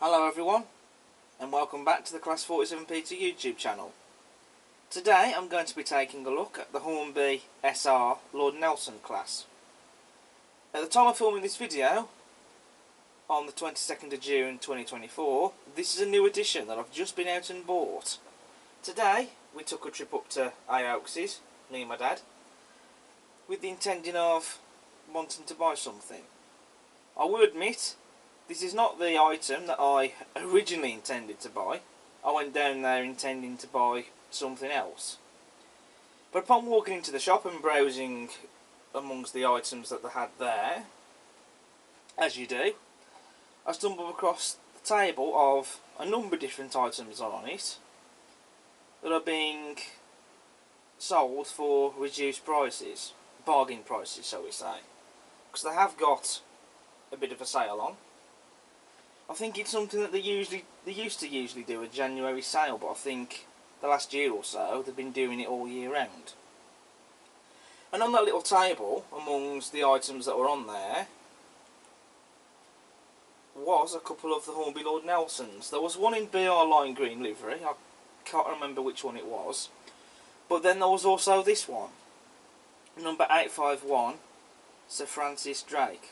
Hello everyone, and welcome back to the Class 47 Peter YouTube channel. Today I'm going to be taking a look at the Hornby SR Lord Nelson class. At the time of filming this video, on the 22nd of June 2024, this is a new edition that I've just been out and bought. Today we took a trip up to Oaks's, me and my dad, with the intention of wanting to buy something. I will admit, this is not the item that I originally intended to buy. I went down there intending to buy something else. But upon walking into the shop and browsing amongst the items that they had there, as you do, I stumbled across the table of a number of different items on it that are being sold for reduced prices, bargain prices shall we say, because they have got a bit of a sale on. I think it's something that they used to usually do a January sale, but I think the last year or so they've been doing it all year round. And on that little table, amongst the items that were on there, was a couple of the Hornby Lord Nelsons. There was one in BR lime green livery, I can't remember which one it was, but then there was also this one, number 851, Sir Francis Drake,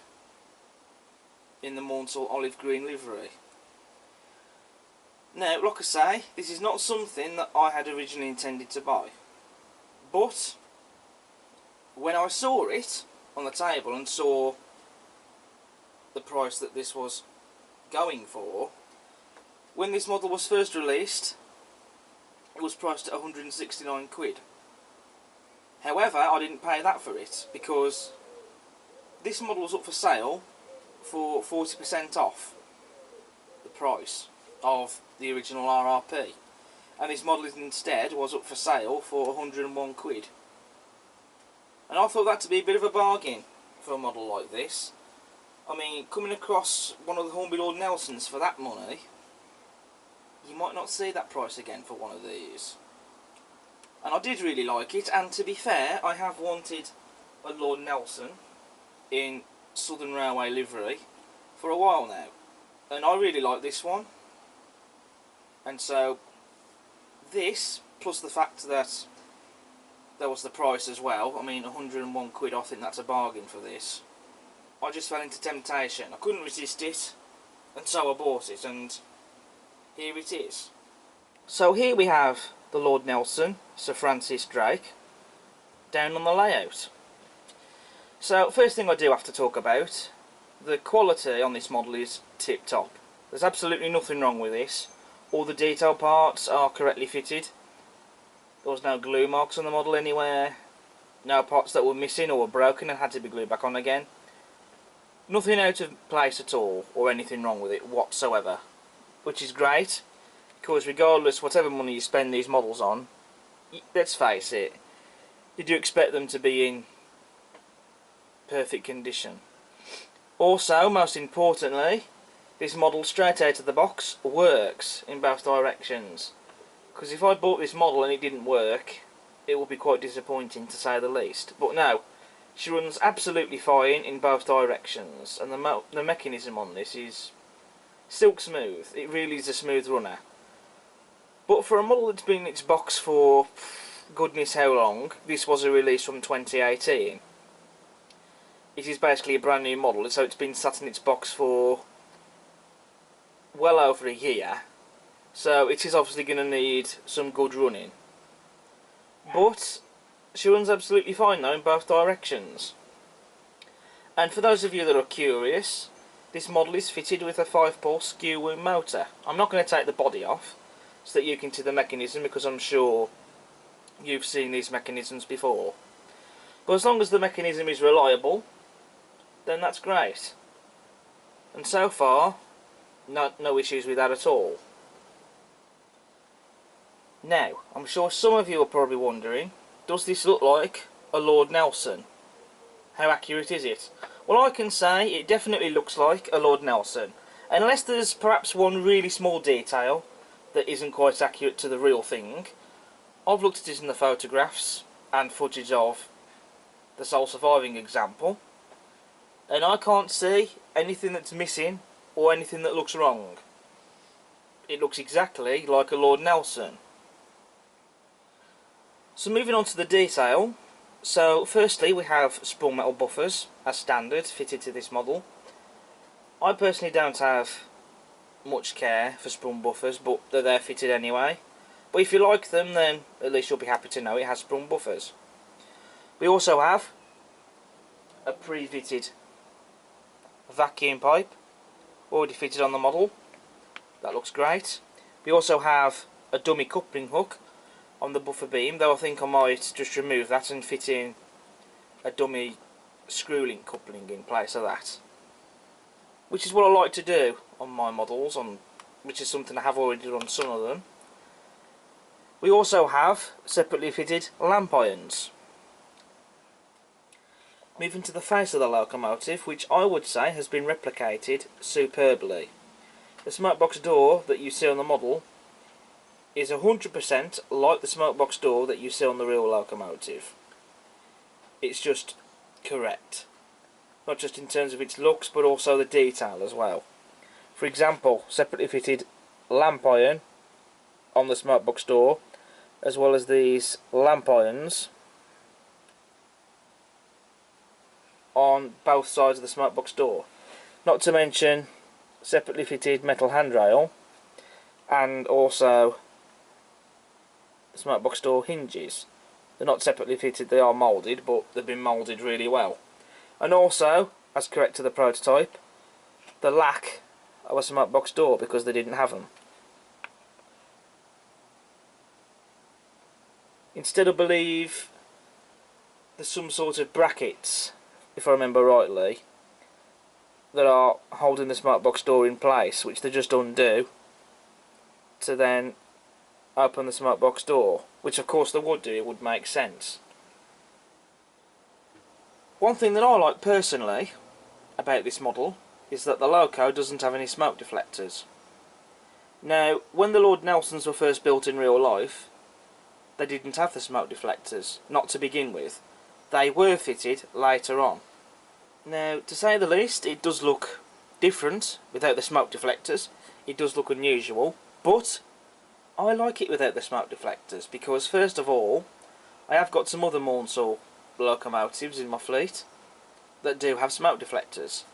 in the Maunsell olive green livery. Now, like I say, this is not something that I had originally intended to buy, but when I saw it on the table and saw the price that this was going for, when this model was first released, it was priced at 169 quid. However, I didn't pay that for it, because this model was up for sale for 40% off the price of the original RRP, and this model instead was up for sale for 101 quid. And I thought that to be a bit of a bargain for a model like this. I mean, coming across one of the Hornby Lord Nelsons for that money, you might not see that price again for one of these. And I did really like it, and to be fair, I have wanted a Lord Nelson in Southern Railway livery for a while now, and I really like this one. And so this, plus the fact that there was the price as well, I mean 101 quid, I think that's a bargain for this. I just fell into temptation, I couldn't resist it, and so I bought it, and here it is. So here we have the Lord Nelson, Sir Francis Drake, down on the layout. So, first thing I do have to talk about, the quality on this model is tip-top. There's absolutely nothing wrong with this. All the detail parts are correctly fitted. There was no glue marks on the model anywhere. No parts that were missing or were broken and had to be glued back on again. Nothing out of place at all, or anything wrong with it whatsoever. Which is great, because regardless whatever money you spend these models on, let's face it, you do expect them to be in perfect condition. Also, most importantly, this model straight out of the box works in both directions, because if I bought this model and it didn't work, it would be quite disappointing to say the least. But no, she runs absolutely fine in both directions, and the mechanism on this is silk smooth. It really is a smooth runner. But for a model that's been in its box for goodness how long, this was a release from 2018. It is basically a brand new model, so it's been sat in its box for well over a year, so it is obviously going to need some good running. But she runs absolutely fine though in both directions. And for those of you that are curious, this model is fitted with a 5-pole skew wound motor. I'm not going to take the body off so that you can see the mechanism, because I'm sure you've seen these mechanisms before. But as long as the mechanism is reliable, then that's great. And so far, no issues with that at all. Now, I'm sure some of you are probably wondering, does this look like a Lord Nelson? How accurate is it? Well, I can say it definitely looks like a Lord Nelson, unless there's perhaps one really small detail that isn't quite accurate to the real thing. I've looked at it in the photographs and footage of the sole surviving example, and I can't see anything that's missing or anything that looks wrong. it looks exactly like a Lord Nelson. So moving on to the detail. So firstly we have sprung metal buffers as standard fitted to this model. I personally don't have much care for sprung buffers, but they're there fitted anyway. But if you like them, then at least you'll be happy to know it has sprung buffers. We also have a pre-fitted vacuum pipe already fitted on the model. That looks great. We also have a dummy coupling hook on the buffer beam, though I think I might just remove that and fit in a dummy screw link coupling in place of that, which is what I like to do on my models, which is something I have already done on some of them. We also have separately fitted lamp irons. Moving to the face of the locomotive, which I would say has been replicated superbly. The smokebox door that you see on the model is 100% like the smokebox door that you see on the real locomotive. It's just correct. Not just in terms of its looks, but also the detail as well. For example, separately fitted lamp iron on the smokebox door, as well as these lamp irons on both sides of the smokebox door. Not to mention separately fitted metal handrail and also smokebox door hinges. They're not separately fitted, they are moulded, but they've been moulded really well. And also, as correct to the prototype, the lack of a smokebox door because they didn't have them. Instead, I believe there's some sort of brackets, if I remember rightly, that are holding the smokebox door in place, which they just undo to then open the smokebox door, which of course they would do, it would make sense. One thing that I like personally about this model is that the loco doesn't have any smoke deflectors. Now, when the Lord Nelsons were first built in real life, they didn't have the smoke deflectors, not to begin with. They were fitted later on. Now, to say the least, it does look different without the smoke deflectors. It does look unusual, but I like it without the smoke deflectors because, first of all, I have got some other Mornsall locomotives in my fleet that do have smoke deflectors.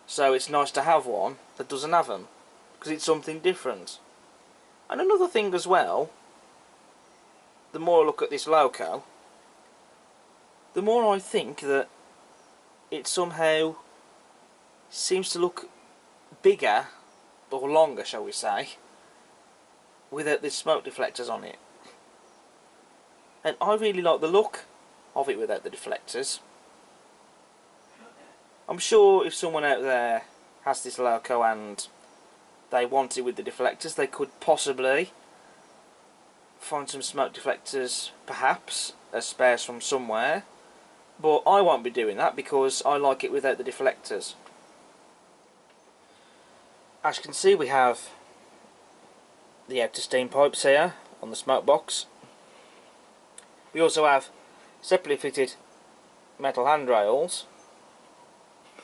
So it's nice to have one that doesn't have them, because it's something different. And another thing as well, the more I look at this loco, the more I think that it somehow seems to look bigger, or longer shall we say, without the smoke deflectors on it. And I really like the look of it without the deflectors. I'm sure if someone out there has this loco and they want it with the deflectors, they could possibly find some smoke deflectors, perhaps, as spares from somewhere. But I won't be doing that because I like it without the deflectors. As you can see, we have the outer steam pipes here on the smoke box. We also have separately fitted metal handrails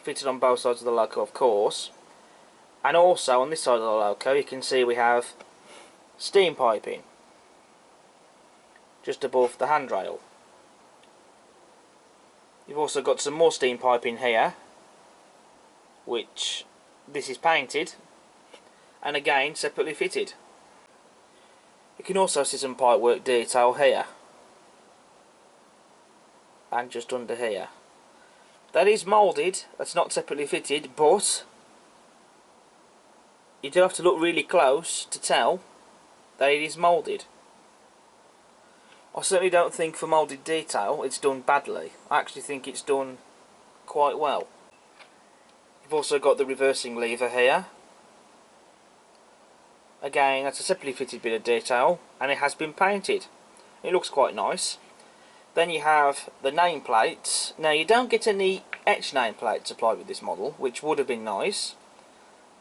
fitted on both sides of the loco, of course. And also on this side of the loco you can see we have steam piping just above the handrail. You've also got some more steam piping here, which this is painted and again separately fitted. You can also see some pipework detail here and just under here. That is moulded, that's not separately fitted, but you do have to look really close to tell that it is moulded. I certainly don't think for moulded detail it's done badly. I actually think it's done quite well. You've also got the reversing lever here. Again, that's a separately fitted bit of detail and it has been painted. It looks quite nice. Then you have the nameplates. Now you don't get any etched nameplates applied with this model, which would have been nice,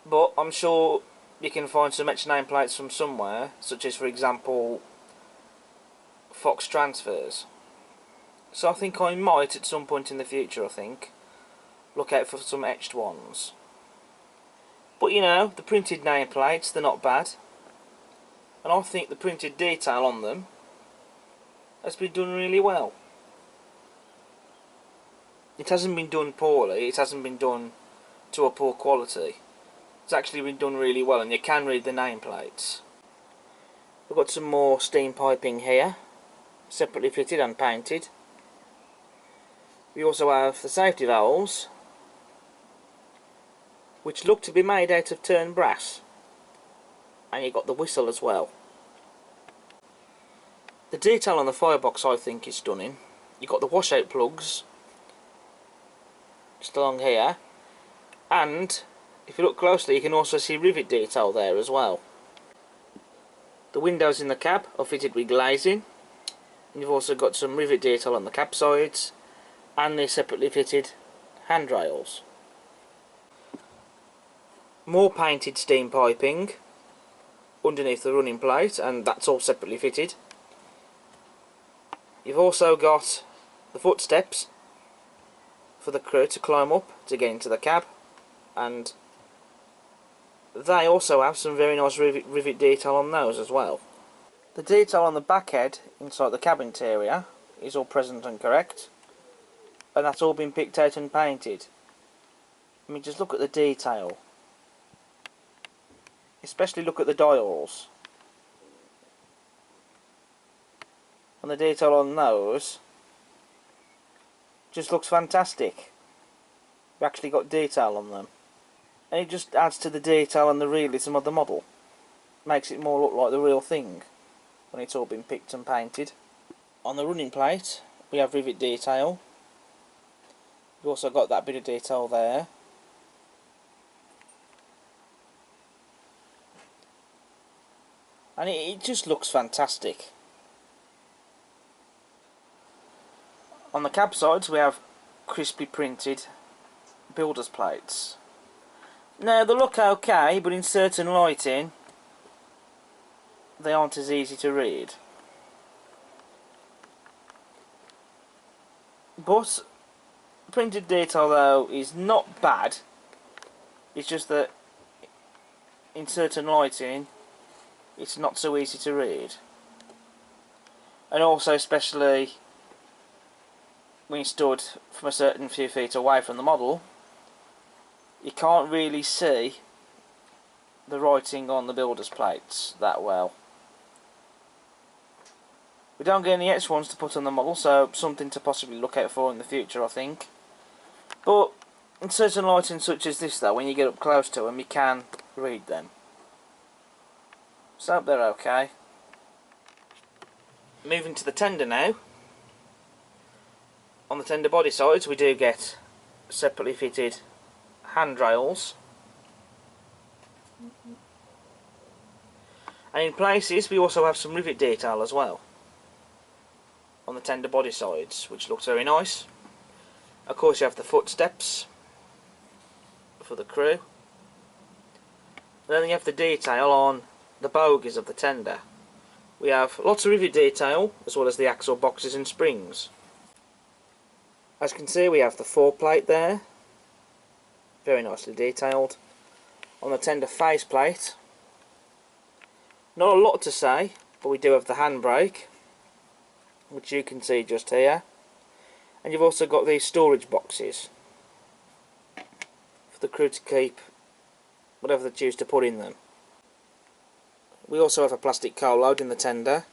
but I'm sure you can find some etched nameplates from somewhere, such as for example Fox transfers. So I think I might at some point in the future, look out for some etched ones. But you know, the printed nameplates, they're not bad. and I think the printed detail on them has been done really well. It hasn't been done poorly, it hasn't been done to a poor quality. It's actually been done really well, and you can read the nameplates. We've got some more steam piping here, separately fitted and painted. We also have the safety valves, which look to be made out of turned brass, and you've got the whistle as well. The detail on the firebox I think is stunning. You've got the washout plugs just along here, and if you look closely you can also see rivet detail there as well. The windows in the cab are fitted with glazing, and you've also got some rivet detail on the cab sides and the separately fitted handrails. More painted steam piping underneath the running plate, and that's all separately fitted. You've also got the footsteps for the crew to climb up to get into the cab, and they also have some very nice rivet detail on those as well. The detail on the back head inside the cab interior is all present and correct, and that's all been picked out and painted. I mean, just look at the detail, especially look at the dials, and the detail on those just looks fantastic. We've actually got detail on them, and it just adds to the detail and the realism of the model. Makes it more look like the real thing when it's all been picked and painted. On the running plate we have rivet detail. We've also got that bit of detail there. And it just looks fantastic. On the cab sides we have crisply printed builder's plates. Now they look okay, but in certain lighting they aren't as easy to read. But printed detail though is not bad. It's just that in certain lighting it's not so easy to read. And also especially when you stood from a certain few feet away from the model, you can't really see the writing on the builder's plates that well. We don't get any extra ones to put on the model, so something to possibly look out for in the future, I think. But in certain lighting such as this though, when you get up close to them you can read them. So they're okay. Moving to the tender now. On the tender body sides we do get separately fitted handrails, and in places we also have some rivet detail as well on the tender body sides, which looks very nice. Of course you have the footsteps for the crew, and then you have the detail on the bogies of the tender. We have lots of rivet detail as well as the axle boxes and springs. As you can see we have the foreplate there, very nicely detailed. On the tender faceplate, not a lot to say, but we do have the handbrake, which you can see just here, and you've also got these storage boxes for the crew to keep whatever they choose to put in them. We also have a plastic coal load in the tender,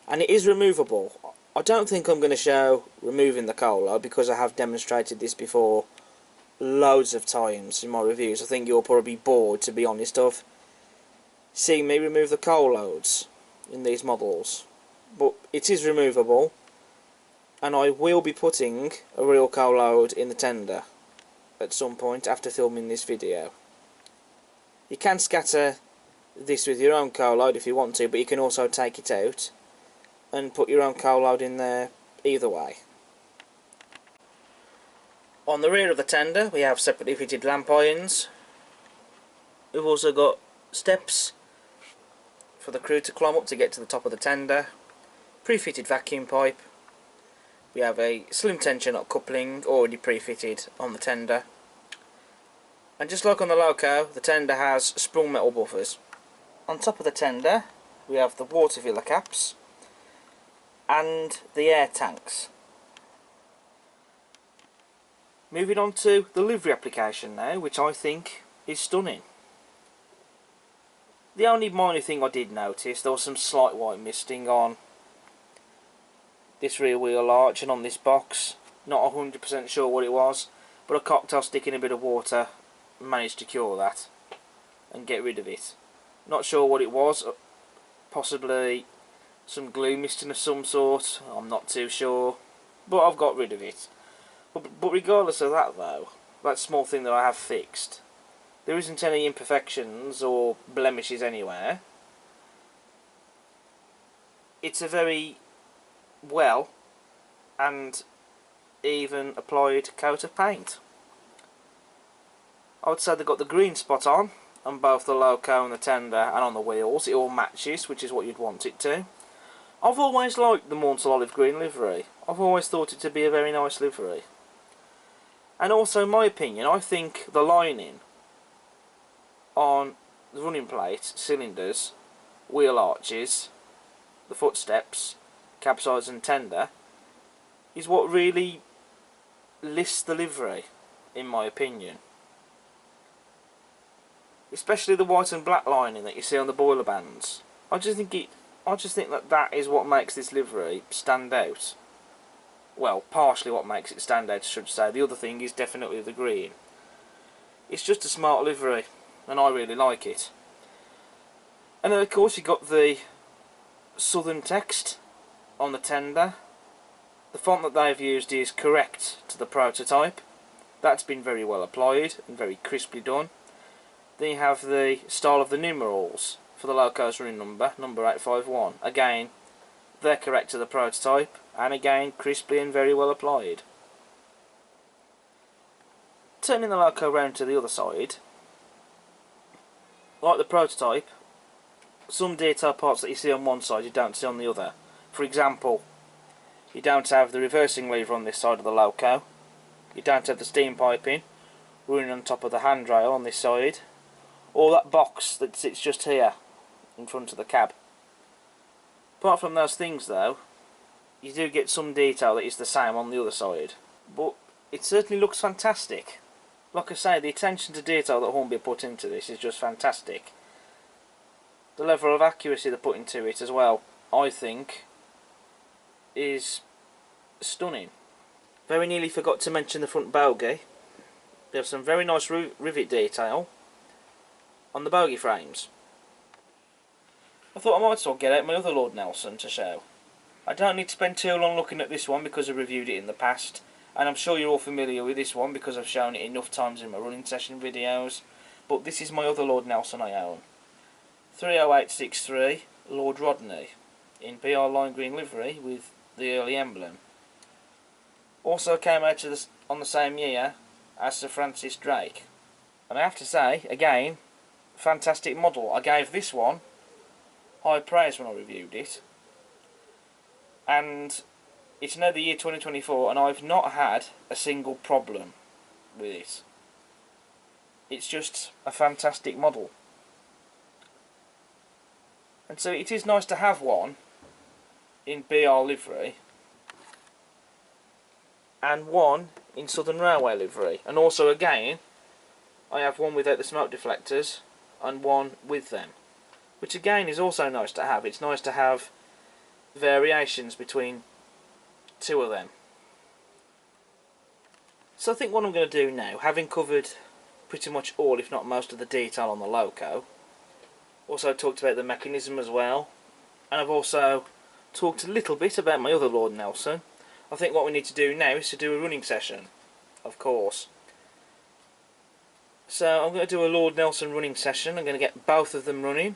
and it is removable. I don't think I'm going to show removing the coal load because I have demonstrated this before loads of times in my reviews. I think you'll probably be bored, to be honest, of seeing me remove the coal loads in these models. But it is removable, and I will be putting a real coal load in the tender at some point after filming this video. You can scatter this with your own coal load if you want to, but you can also take it out and put your own coal load in there either way. On the rear of the tender we have separately fitted lamp irons. We've also got steps for the crew to climb up to get to the top of the tender, pre-fitted vacuum pipe. We have a slim tension knot coupling already pre-fitted on the tender, and just like on the Loco, the tender has sprung metal buffers. On top of the tender we have the water filler caps and the air tanks. Moving on to the livery application now, which I think is stunning. The only minor thing I did notice, there was some slight white misting on this rear wheel arch and on this box. Not 100% sure what it was, but a cocktail stick in a bit of water managed to cure that and get rid of it. Not sure what it was, possibly some glue misting of some sort, I'm not too sure, but I've got rid of it. But regardless of that though, that small thing that I have fixed, there isn't any imperfections or blemishes anywhere. It's a very well and even applied coat of paint. I would say they've got the green spot on both the loco and the tender and on the wheels. It all matches, which is what you'd want it to. I've always liked the Mauntle olive green livery. I've always thought it to be a very nice livery. And also, in my opinion, I think the lining on the running plate, cylinders, wheel arches, the footsteps, cab sides and tender is what really lifts the livery, in my opinion. Especially the white and black lining that you see on the boiler bands. I just think that is what makes this livery stand out. Well, partially what makes it stand out, I should say. The other thing is definitely the green. It's just a smart livery, and I really like it. And then of course you've got the southern text on the tender. The font that they've used is correct to the prototype. That's been very well applied and very crisply done. Then you have the style of the numerals for the loco's running number, number 851. Again, they're correct to the prototype, and again, crisply and very well applied. Turning the loco round to the other side, like the prototype, some detail parts that you see on one side you don't see on the other. For example, you don't have the reversing lever on this side of the loco, you don't have the steam piping running on top of the handrail on this side, or that box that sits just here in front of the cab. Apart from those things though, you do get some detail that is the same on the other side, but it certainly looks fantastic. Like I say, the attention to detail that Hornby put into this is just fantastic. The level of accuracy they put into it as well, I think, is stunning. Very nearly forgot to mention the front bogie. There's some very nice rivet detail on the bogie frames. I thought I might as well get out my other Lord Nelson to show. I don't need to spend too long looking at this one because I've reviewed it in the past, and I'm sure you're all familiar with this one because I've shown it enough times in my running session videos, but this is my other Lord Nelson I own. 30863 Lord Rodney in BR lime green livery with the early emblem. Also came out on the same year as Sir Francis Drake. And I have to say, again, fantastic model. I gave this one high praise when I reviewed it. And it's now the year 2024 and I've not had a single problem with it. It's just a fantastic model. And so it is nice to have one in BR livery and one in Southern Railway livery. And also again, I have one without the smoke deflectors and one with them, which again is also nice to have. It's nice to have variations between two of them. So I think what I'm going to do now, having covered pretty much all if not most of the detail on the loco, also talked about the mechanism as well, and I've also talked a little bit about my other Lord Nelson. I think what we need to do now is to do a running session, of course. So I'm going to do a Lord Nelson running session. I'm going to get both of them running.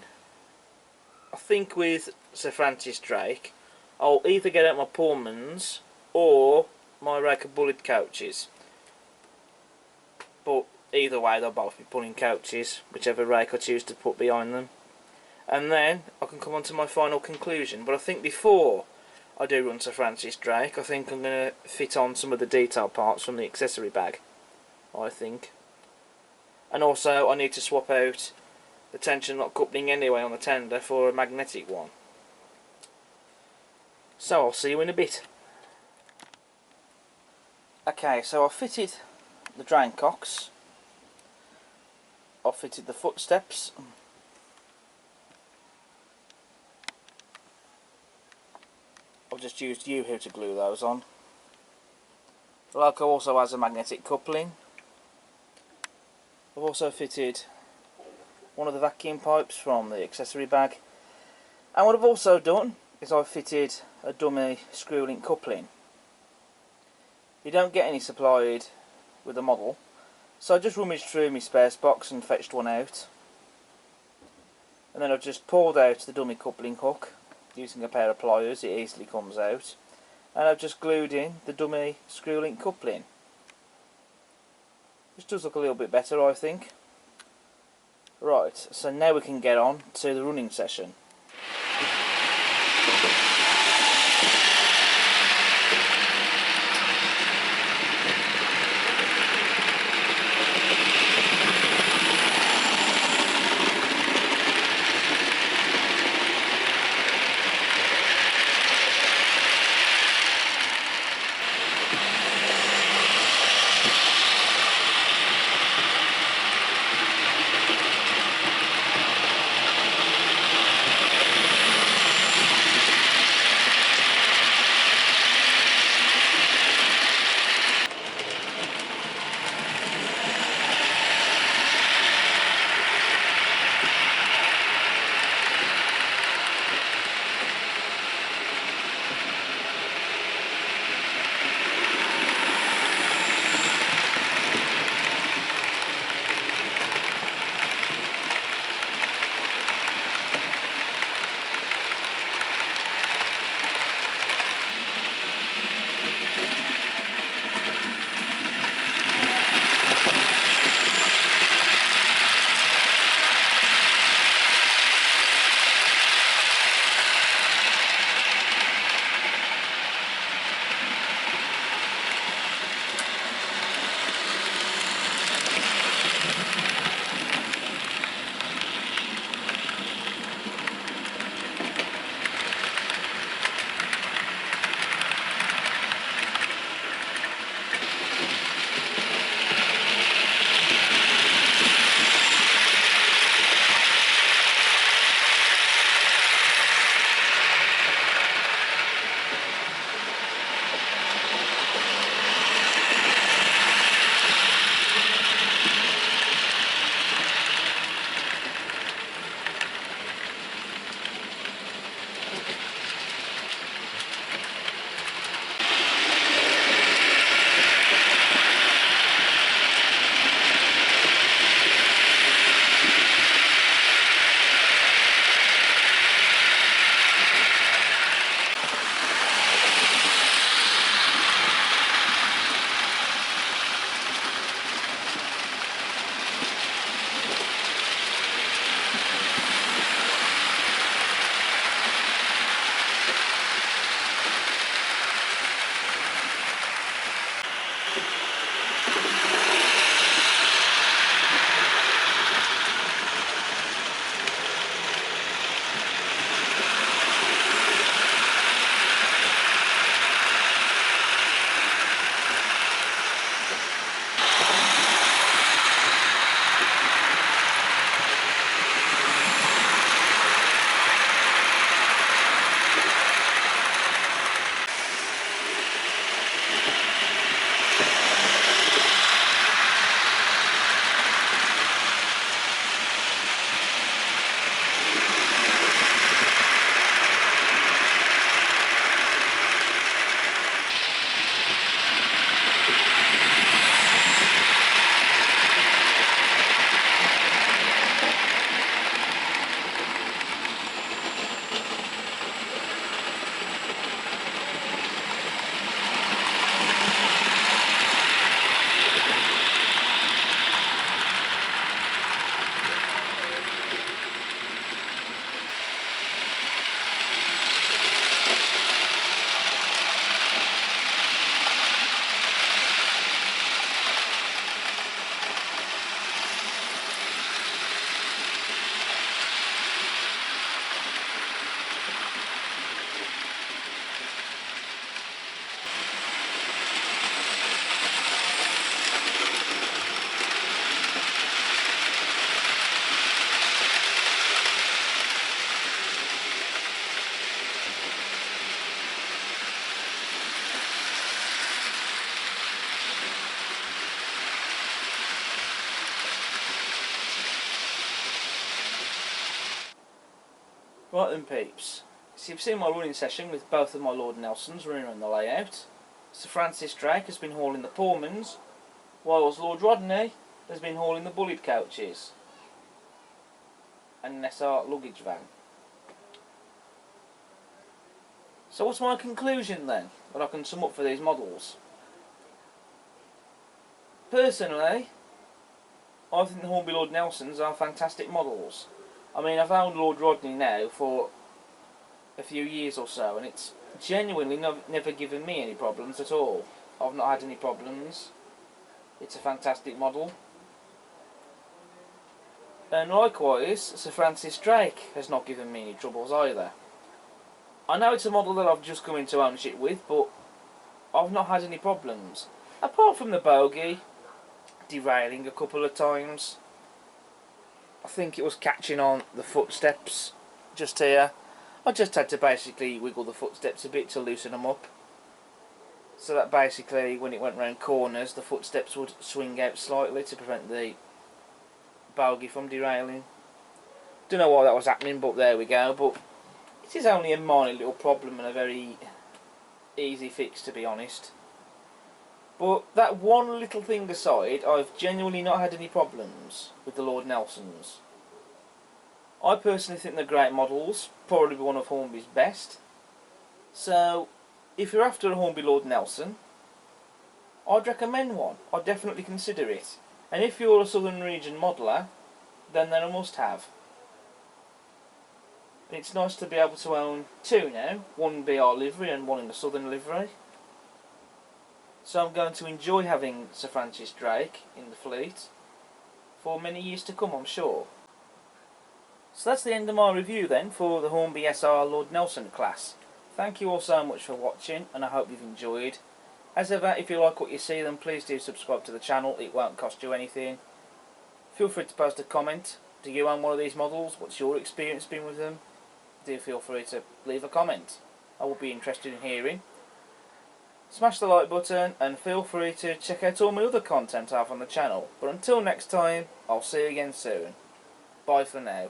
I think with Sir Francis Drake, I'll either get out my Pullmans or my rake of bullet coaches. But either way, they'll both be pulling coaches, whichever rake I choose to put behind them. And then I can come on to my final conclusion. But I think before I do run Sir Francis Drake, I think I'm going to fit on some of the detail parts from the accessory bag, I think. And also I need to swap out the tension lock coupling anyway on the tender for a magnetic one. So I'll see you in a bit. Okay, so I've fitted the drain cocks, I've fitted the footsteps, I've just used U-Hoo to glue those on. The loco also has a magnetic coupling. I've also fitted one of the vacuum pipes from the accessory bag, and what I've also done is I've fitted a dummy screw link coupling. You don't get any supplied with the model, so I just rummaged through my spares box and fetched one out, and then I've just pulled out the dummy coupling hook using a pair of pliers. It easily comes out, and I've just glued in the dummy screw link coupling. This does look a little bit better, I think. Right, so now we can get on to the running session. Right then peeps, so you've seen my running session with both of my Lord Nelsons running on the layout. Sir Francis Drake has been hauling the Pullmans, whilst Lord Rodney has been hauling the bullied coaches and an SR luggage van. So what's my conclusion then, that I can sum up for these models? Personally, I think the Hornby Lord Nelsons are fantastic models. I mean, I've owned Lord Rodney now for a few years or so, and it's genuinely never given me any problems at all. I've not had any problems. It's a fantastic model. And likewise, Sir Francis Drake has not given me any troubles either. I know it's a model that I've just come into ownership with, but I've not had any problems. Apart from the bogie derailing a couple of times. I think it was catching on the footsteps just here. I just had to basically wiggle the footsteps a bit to loosen them up. So that basically, when it went round corners, the footsteps would swing out slightly to prevent the bogie from derailing. Don't know why that was happening, but there we go. But it is only a minor little problem and a very easy fix, to be honest. But that one little thing aside, I've genuinely not had any problems with the Lord Nelsons. I personally think they're great models, probably one of Hornby's best. So, if you're after a Hornby Lord Nelson, I'd recommend one. I'd definitely consider it. And if you're a Southern Region modeller, then they're a must-have. It's nice to be able to own two now, one BR livery and one in the Southern livery. So I'm going to enjoy having Sir Francis Drake in the fleet for many years to come, I'm sure. So that's the end of my review then for the Hornby SR Lord Nelson class. Thank you all so much for watching, and I hope you've enjoyed. As ever, if you like what you see, then please do subscribe to the channel. It won't cost you anything. Feel free to post a comment. Do you own one of these models? What's your experience been with them? Do feel free to leave a comment. I will be interested in hearing. Smash the like button and feel free to check out all my other content I have on the channel. But until next time, I'll see you again soon. Bye for now.